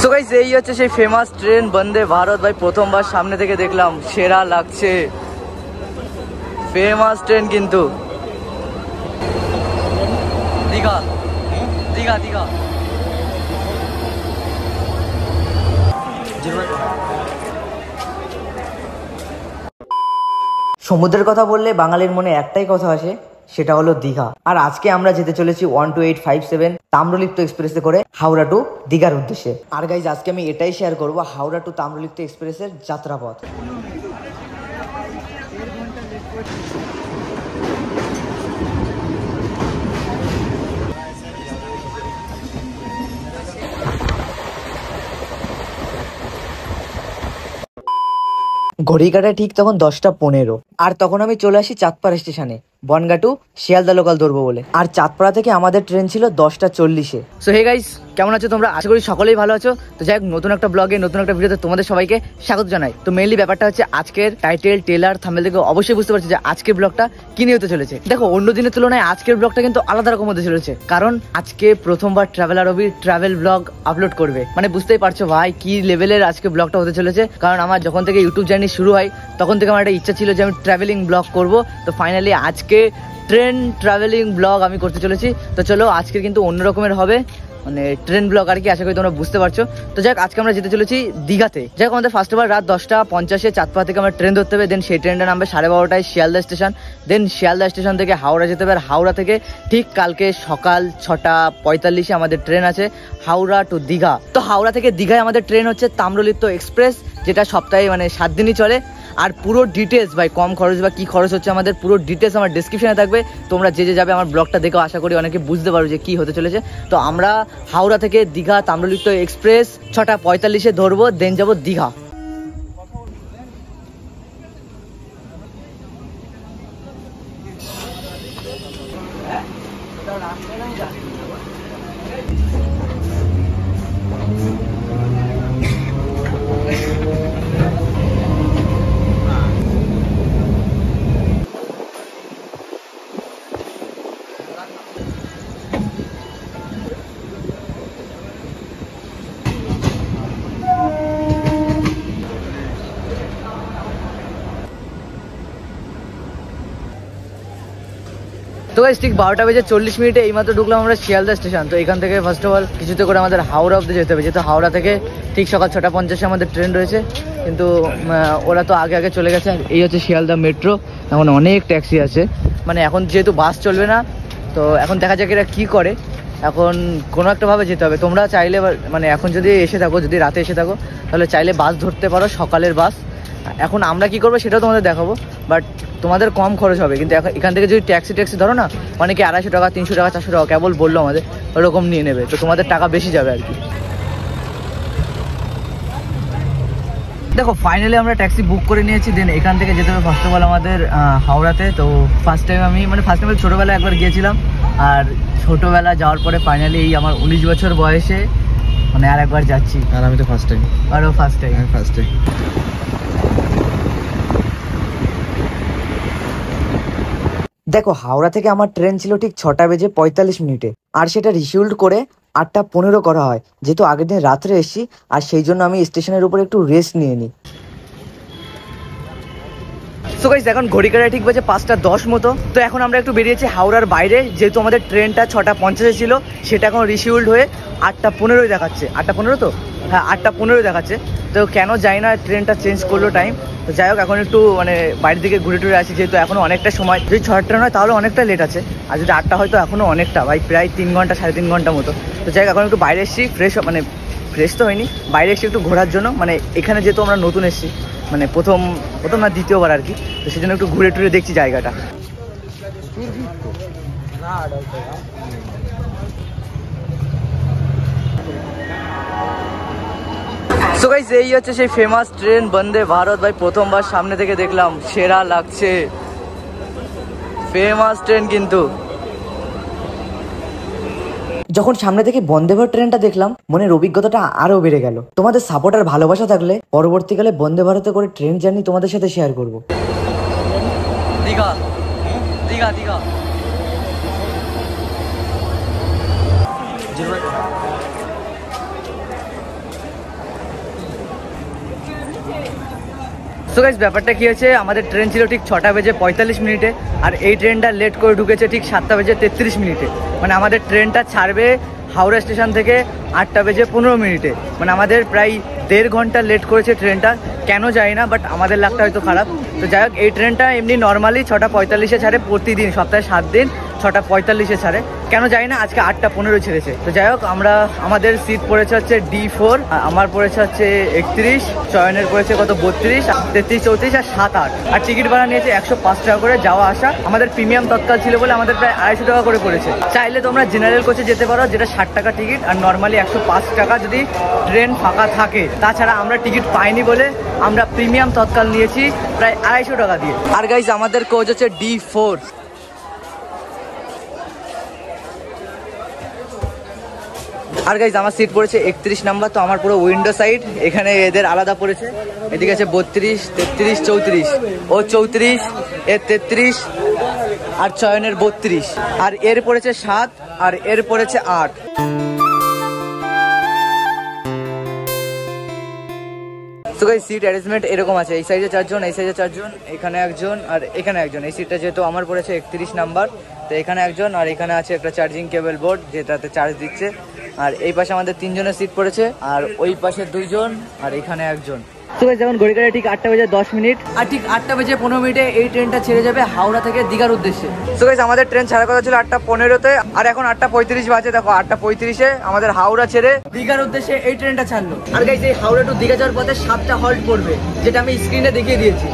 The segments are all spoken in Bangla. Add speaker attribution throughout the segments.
Speaker 1: সো গাইস এই হচ্ছে সেই ফেমাস ট্রেন বন্দে ভারত। ভাই প্রথমবার সামনে থেকে দেখলাম, সেরা লাগছে। ফেমাস ট্রেন কিন্তু দীঘা দীঘা দীঘা। সমুদ্রের কথা বললে বাঙালির মনে একটাই কথা আসে, সেটা হলো দীঘা। আর আজকে আমরা যেতে চলেছি 12857 তাম্রলিপ্ত এক্সপ্রেসে করে হাওড়া টু দীঘার উদ্দেশ্যে। আর গাইজ আজকে আমি এটাই শেয়ার করবো হাওড়া টু তাম্রলিপ্ত এক্সপ্রেসের যাত্রাপথ। ঘড়ি কাটায় ঠিক তখন 10টা 15, আর তখন আমি চলে আসি চাঁদপাড়া স্টেশনে বনগাঁ টু শিয়ালদা লোকাল ধরবো বলে। আর চাঁদপাড়া থেকে আমাদের ট্রেন ছিল 10টা 40-এ। সো হে গাইস, কেমন আছো তোমরা? আশা করি সকলেই ভালো আছো। তো যাই হোক, নতুন একটা ব্লগে নতুন একটা ভিডিওতে তোমাদের সবাইকে স্বাগত জানাই। তো মেইনলি ব্যাপারটা হচ্ছে আজকের টাইটেল টেলার থাম্বনেল থেকে অবশ্যই বুঝতে পারছি যে আজকের ব্লগটা কি নিয়ে হতে চলেছে। দেখো, অন্য দিনের তুলনায় আজকের ব্লগটা কিন্তু আলাদা রকম হতে চলেছে, কারণ আজকে প্রথমবার ট্রাভেলার রবি ট্রাভেল ব্লগ আপলোড করবে। মানে বুঝতেই পারছো ভাই কি লেভেলের আজকে ব্লগটা হতে চলেছে। কারণ আমার যখন থেকে ইউটিউব জার্নি শুরু হয় তখন থেকে আমার একটা ইচ্ছা ছিল যে আমি ট্রাভেলিং ব্লগ করব। তো ফাইনালি আজকে ট্রেন ট্রাভেলিং ব্লগ আমি করতে চলেছি। তো চলো, আজকের কিন্তু অন্য রকমের হবে, মানে ট্রেন ব্লগ আর কি। আশা করি তোমরা বুঝতে পারছো। তো যাই হোক, আজকে আমরা যেতে চলেছি দীঘাতে। যাই হোক, আমাদের ফার্স্ট ওভার রাত 10টা 50-এ চাঁদপাড়া থেকে আমরা ট্রেন ধরতে হবে। দেন সেই ট্রেনটা নামবে 12:30টায় শিয়ালদা স্টেশন। দেন শিয়ালদা স্টেশন থেকে হাওড়া যেতে হবে। আর হাওড়া থেকে ঠিক কালকে সকাল 6টা 45-এ আমাদের ট্রেন আছে হাওড়া টু দীঘা। তো হাওড়া থেকে দীঘায় আমাদের ট্রেন হচ্ছে তাম্রলিপ্ত এক্সপ্রেস, যেটা সপ্তাহে মানে 7 দিনই চলে। আর পুরো ডিটেলস ভাই, কম খরচ বা কি খরচ হচ্ছে আমাদের পুরো ডিটেলস আমার ডেসক্রিপশনে থাকবে। তোমরা যে যাবে আমার ব্লগটা দেখো, আশা করি অনেকে বুঝতে পারো যে কি হতে চলেছে। তো আমরা হাওড়া থেকে দীঘা তাম্রলিপ্ত এক্সপ্রেস 6টা 45-এ ধরবো, দেন যাবো দীঘা। তো গাইস ঠিক 12টা 40 এইমাত্র ঢুকলাম আমরা শিয়ালদা স্টেশন। তো এখান থেকে ফার্স্ট অফ অল কিছুতে করে আমাদের হাওড়া অব্দি যেতে হবে, যেহেতু হাওড়া থেকে ঠিক সকাল 6টা 50-এ আমাদের ট্রেন রয়েছে। কিন্তু ওরা তো আগে আগে চলে গেছে। আর এই হচ্ছে শিয়ালদা মেট্রো। এখন অনেক ট্যাক্সি আছে, মানে এখন যেহেতু বাস চলবে না, তো এখন দেখা যাক এরা কী করে। এখন কোনো একটাভাবে যেতে হবে। তোমরা চাইলে মানে এখন যদি এসে থাকো, যদি রাতে এসে থাকো, তাহলে চাইলে বাস ধরতে পারো, সকালের বাস। এখন আমরা কি করবো সেটাও তোমাদের দেখাবো, বাট তোমাদের কম খরচ হবে। কিন্তু এখান থেকে যদি ট্যাক্সি ধরো না, অনেকে 250 টাকা 300 টাকা 400 টাকা কেবল বললো আমাদের, ওরকম নিয়ে নেবে। তো তোমাদের টাকা বেশি যাবে আর কি। দেখো, ফাইনালি আমরা ট্যাক্সি বুক করে নিয়েছি। দেন এখান থেকে যেতে হবে ফার্স্ট অফ অল আমাদের হাওড়াতে। তো ফার্স্ট টাইম আমি ছোটোবেলায় একবার গিয়েছিলাম, আর ছোটোবেলা যাওয়ার পরে ফাইনালি এই আমার 19 বছর বয়সে মানে আর একবার যাচ্ছি।
Speaker 2: আর আমি তো ফার্স্ট টাইম।
Speaker 1: আরও ফার্স্ট টাইম। দেখো, হাওড়া থেকে আমার ট্রেন ছিল ঠিক 6টা 45, আর সেটা রিশিউল্ড করে 8টা 15 করা হয়, যেহেতু আগের দিন রাত্রে এসেছি। আর সেই জন্য আমি স্টেশনের উপর একটু রেস্ট নিয়ে নিই। সো গাইস, এখন ঘড়ি কাটায় ঠিক বাজে 5টা 10 মতো। তো এখন আমরা একটু বেরিয়েছি হাওড়ার বাইরে, যেহেতু আমাদের ট্রেনটা 6টা 50-এ ছিল, সেটা এখন রিশিউল্ড হয়ে 8টা 15 দেখাচ্ছে। 8টা 15 তো, হ্যাঁ 8টা 15 দেখাচ্ছে। তো কেন যাই না, ট্রেনটা চেঞ্জ করলো টাইম। তো যাই হোক, এখন একটু মানে বাইরের দিকে ঘুরে টুরে আসি, যেহেতু এখনও অনেকটা সময়। যদি 6টা নয় তাহলে অনেকটা লেট আছে, আর যদি 8টা হয় তো এখনও অনেকটা, ভাই প্রায় 3 ঘন্টা 3.5 ঘন্টা মতো। তো যাই হোক, এখন একটু বাইরে এসেছি, ফ্রেশ তো হয়নি, বাইরে এসেছি একটু ঘোরার জন্য। মানে এখানে যেহেতু আমরা নতুন এসেছি, মানে প্রথম না দ্বিতীয়বার আর কি, তো সেই জন্য একটু ঘুরে টুরে দেখছি জায়গাটা। সো গাইস এই হচ্ছে সেই ফেমাস ট্রেন বন্দে ভারত। ভাই প্রথমবার সামনে থেকে দেখলাম, সেরা লাগছে। ফেমাস ট্রেন কিন্তু। যখন সামনে থেকে বন্দে ভারত ট্রেনটা দেখলাম, মনের অভিজ্ঞতাটা আরো বেড়ে গেল। তোমাদের সাপোর্ট আর ভালোবাসা থাকলে পরবর্তীকালে বন্দে ভারতে করে ট্রেন জার্নি তোমাদের সাথে শেয়ার করব। দীঘা দীঘা দীঘা। সো গাইস ব্যাপারটা কি হয়েছে, আমাদের ট্রেন ছিল ঠিক 6টা বেজে 45 মিনিটে, আর এই ট্রেনটা লেট করে ঢুকেছে ঠিক 7টা বেজে 33 মিনিটে। মানে আমাদের ট্রেনটা ছাড়বে হাওড়া স্টেশন থেকে 8টা বেজে 15 মিনিটে। মানে আমাদের প্রায় 1.5 ঘন্টা লেট করেছে ট্রেনটা, কেন জানি না, বাট আমাদের লাকটা হয়তো খারাপ। তো যাই হোক, এই ট্রেনটা এমনি নর্মালি 6টা 45-এ ছাড়ে প্রতিদিন, সপ্তাহে 7 দিন 6টা 45-এ ছাড়ে, কেন জানি না আজকে 8টা 15 ছেড়েছে। তো যাই হোক, আমাদের সিট পড়েছে হচ্ছে D4, আমার পড়েছে হচ্ছে 31, চয়নের পড়েছে কত 32, 33, 34 আর 7, 8। আর টিকিট ভাড়া নিয়েছে 105 টাকা করে যাওয়া আসা। আমাদের প্রিমিয়াম তৎকাল ছিল বলে আমাদের প্রায় 250 টাকা করে পড়েছে। চাইলে তোমরা জেনারেল কোচে যেতে পারো, যেটা 60 টাকা টিকিট, আর নর্মালি 105 টাকা যদি ট্রেন ফাঁকা থাকে। তাছাড়া আমরা টিকিট পাইনি বলে আমরা প্রিমিয়াম তৎকাল নিয়েছি প্রায় 250 টাকা দিয়ে। আর গাইস, আমাদের কোচ হচ্ছে D4। আর গাইজ আমার সিট পড়েছে 31 নাম্বার, তো আমার পুরো উইন্ডো সাইড। এখানে এদের আলাদা পড়েছে, এদিকে আছে 32, 33, 34, ও 34, এর 33, আর চয়নের 32, আর এর পড়েছে 7, আর এর পড়েছে 8। তো গাইস সিট অ্যারেঞ্জমেন্ট এরকম আছে, এই সাইডে 4 জন, এই সাইডে 4 জন, এখানে একজন আর এখানে একজন। এই সিটটা যেহেতু আমার পড়েছে 31 নাম্বার, তো এখানে একজন, আর এখানে আছে একটা চার্জিং কেবল বোর্ড যেটাতে চার্জ দিচ্ছে। আর এই পাশে আমাদের 3 জনের সিট পড়েছে, আর ওই পাশে 2 জন, আর এখানে একজন। তো গাইস এখন ঘড়ি কাটে ঠিক 8টা বেজে 10 মিনিট, আর ঠিক 8টা বেজে 15 মিনিটে এই ট্রেনটা ছেড়ে যাবে হাওড়া থেকে দীঘার উদ্দেশ্যে। তো গাইস আমাদের ট্রেন ছাড়ার কথা ছিল 8টা 15-তে, আর এখন 8টা 35 বাজে। দেখো 8টা 35-এ আমাদের হাওড়া ছেড়ে দীঘার উদ্দেশ্যে এই ট্রেনটা ছাড়লো। আর গাইস এই হাওড়া টু দীঘা যাওয়ার পথে 7টা হল্ট পড়বে, যেটা আমি স্ক্রিনে দেখিয়ে দিয়েছি।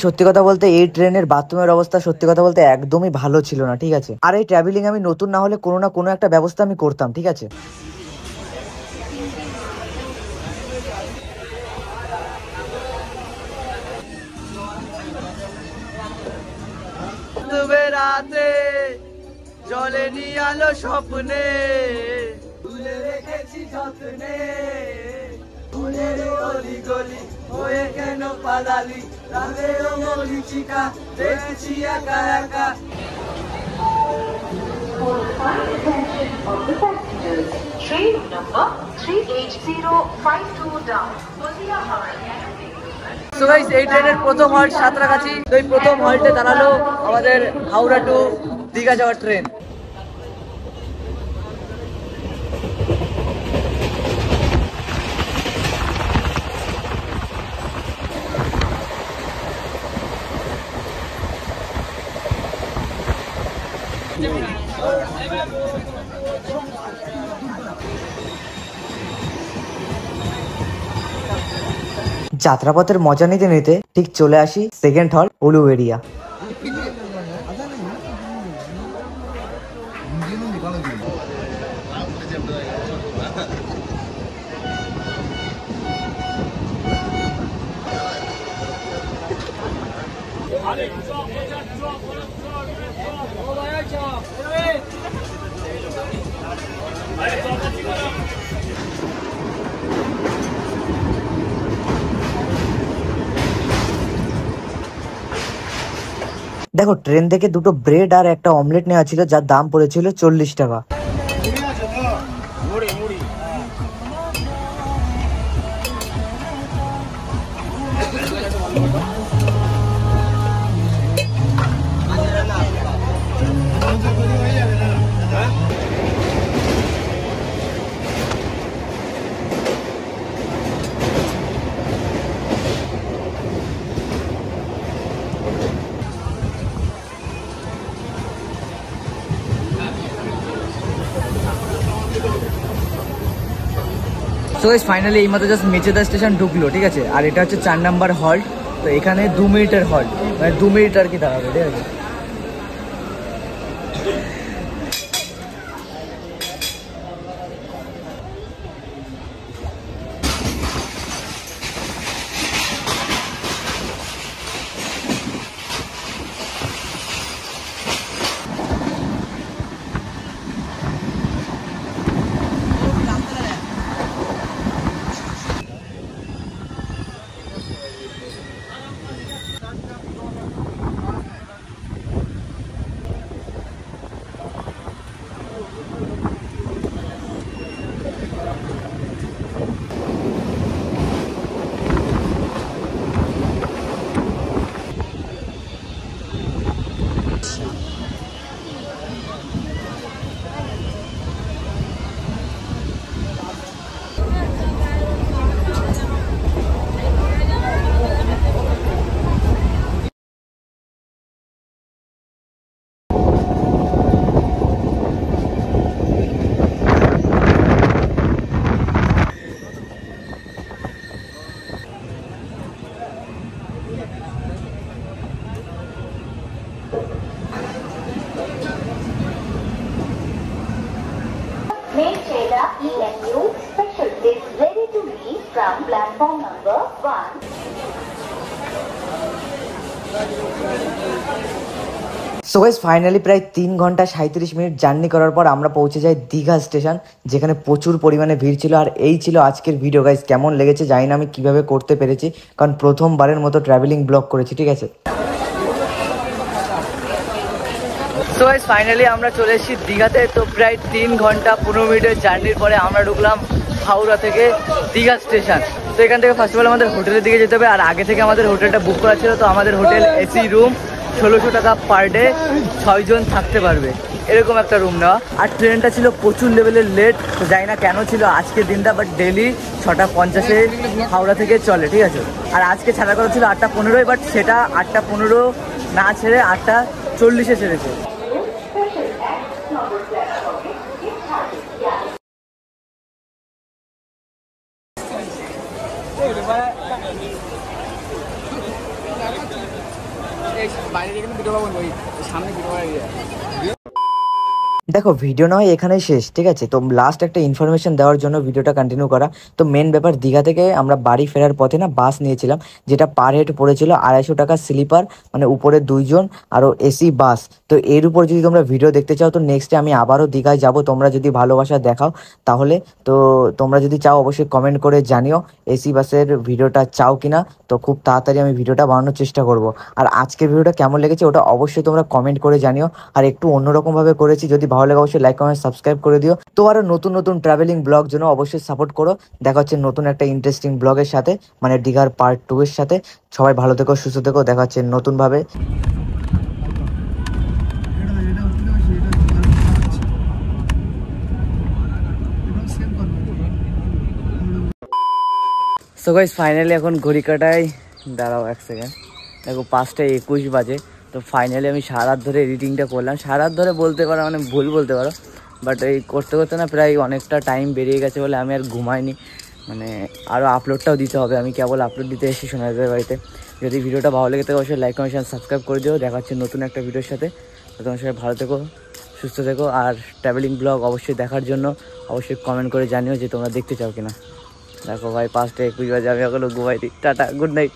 Speaker 1: সত্যি কথা বলতে এই ট্রেনের বাথরুমের অবস্থা সত্যি কথা বলতে একদমই ভালো ছিল না, ঠিক আছে। আর এই ট্রাভেলিং আমি নতুন না হলে কোনো না কোনো একটা ব্যবস্থা আমি করতাম, ঠিক আছে। রাতে জলে নিয়ে আলো স্বপ্নে তুলে রেখেছি যত্নে, গলি গলি হয়ে কেন পালালি, রাতের মরিচিকা দেখছি একা একা।
Speaker 2: Train number 38052 down, Motihari.
Speaker 1: So guys এই ট্রেনের প্রথম হল্ট সাঁতরাগাছি। তো এই প্রথম হল্টে দাঁড়ালো আমাদের হাওড়া টু দীঘা যাওয়ার ট্রেন। যাত্রাপথের মজা নিতে নিতে ঠিক চলে আসি সেকেন্ড হল উলুবেড়িয়া। দেখো ট্রেন থেকে দুটো ব্রেড আর একটা অমলেট নেওয়া ছিল, যার দাম পড়েছিল 40 টাকা। সো গাইস ফাইনালি এই মাত্র জাস্ট মেচেদা স্টেশন ঢুকলো, ঠিক আছে। আর এটা হচ্ছে 4 নাম্বার হল্ট। তো এখানে 2 মিনিটের হল্ট, মানে 2 মিনিট আর কি দাঁড়াবে, ঠিক আছে। সো গাইস ফাইনালি প্রায় 3 ঘন্টা 37 মিনিট জার্নি করার পর আমরা পৌঁছে যাই দীঘা স্টেশন, যেখানে প্রচুর পরিমাণে ভিড় ছিল। আর এই ছিল আজকের ভিডিও গাইস। কেমন লেগেছে জানি না আমি কিভাবে করতে পেরেছি, কারণ প্রথমবারের মতো ট্রাভেলিং ব্লগ করেছি, ঠিক আছে। সো গাইস ফাইনালি আমরা চলে এসেছি দীঘাতে। তো প্রায় 3 ঘন্টা 15 মিনিটের জার্নির পরে আমরা ঢুকলাম হাওড়া থেকে দীঘা স্টেশন। তো এখান থেকে ফার্স্ট অফ অল আমাদের হোটেলের দিকে যেতে হবে। আর আগে থেকে আমাদের হোটেলটা বুক করা ছিল। তো আমাদের হোটেল এসি রুম, 1600 টাকা পার ডে, 6 জন থাকতে পারবে, এরকম একটা রুম নেওয়া। আর ট্রেনটা ছিল প্রচুর লেভেলের লেট। তো জানি না কেন ছিল আজকের দিনটা, বাট ডেলি 6:50 হাওড়া থেকে চলে, ঠিক আছে। আর আজকে ছাড়ার কথা ছিল 8:15, বাট সেটা 8:15 না ছেড়ে 8:40 ছেড়েছে। দেখো ভিডিও নয় এখানেই শেষ, ঠিক আছে। তো লাস্ট একটা ইনফরমেশন দেওয়ার জন্য ভিডিওটা কন্টিনিউ করা। তো মেন ব্যাপার, দীঘা থেকে আমরা বাড়ি ফেরার পথে না বাস নিয়েছিলাম, যেটা পার হেড পড়েছিল 250 টাকা স্লিপার, মানে উপরে 2 জন আরও এসি বাস। তো এর উপর যদি তোমরা ভিডিও দেখতে চাও তো নেক্সটে আমি আবারও দীঘায় যাব। তোমরা যদি ভালোবাসা দেখাও তাহলে, তো তোমরা যদি চাও অবশ্যই কমেন্ট করে জানিও এসি বাসের ভিডিওটা চাও কিনা। তো খুব তাড়াতাড়ি আমি ভিডিওটা বানানোর চেষ্টা করব। আর আজকের ভিডিওটা কেমন লেগেছে ওটা অবশ্যই তোমরা কমেন্ট করে জানিও। আর একটু অন্যরকমভাবে করেছি, যদি ভালো লাগে অবশ্যই লাইক কমেন্ট সাবস্ক্রাইব করে দিও। তো আরও নতুন নতুন ট্রাভেলিং ব্লগ জন্য অবশ্যই সাপোর্ট করো। দেখা হচ্ছে নতুন একটা ইন্টারেস্টিং ব্লগের সাথে, মানে দীঘার পার্ট 2 এর সাথে। সবাই ভালো থেকো, সুস্থ থেকো, দেখা হচ্ছে নতুনভাবে। সো গাইস ফাইনালি এখন ঘড়ি কাটায়, দাঁড়াও 1 সেকেন্ড, দেখো 5:21 বাজে। তো ফাইনালি আমি সারা রাত ধরে এডিটিংটা করলাম। সারা রাত ধরে বলতে পারো, মানে ভুল বলতে পারো, বাট এই করতে করতে না প্রায় অনেকটা টাইম বেরিয়ে গেছে বলে আমি আর ঘুমাইনি। মানে আরও আপলোডটাও দিতে হবে, আমি কেবল আপলোড দিতে এসেছি সোনাদের বাড়িতে। যদি ভিডিওটা ভালো লেগে থাকে অবশ্যই লাইক কমেন্ট সাবস্ক্রাইব করে দিও। দেখা হচ্ছে নতুন একটা ভিডিওর সাথে। তো তোমার সবাই ভালো থেকো, সুস্থ থেকো। আর ট্রাভেলিং ব্লগ অবশ্যই দেখার জন্য অবশ্যই কমেন্ট করে জানিও যে তোমরা দেখতে চাও কিনা। দেখো ভাই 5:21 বাজে, আমি এখনো ঘুমাইনি। Tata, good night.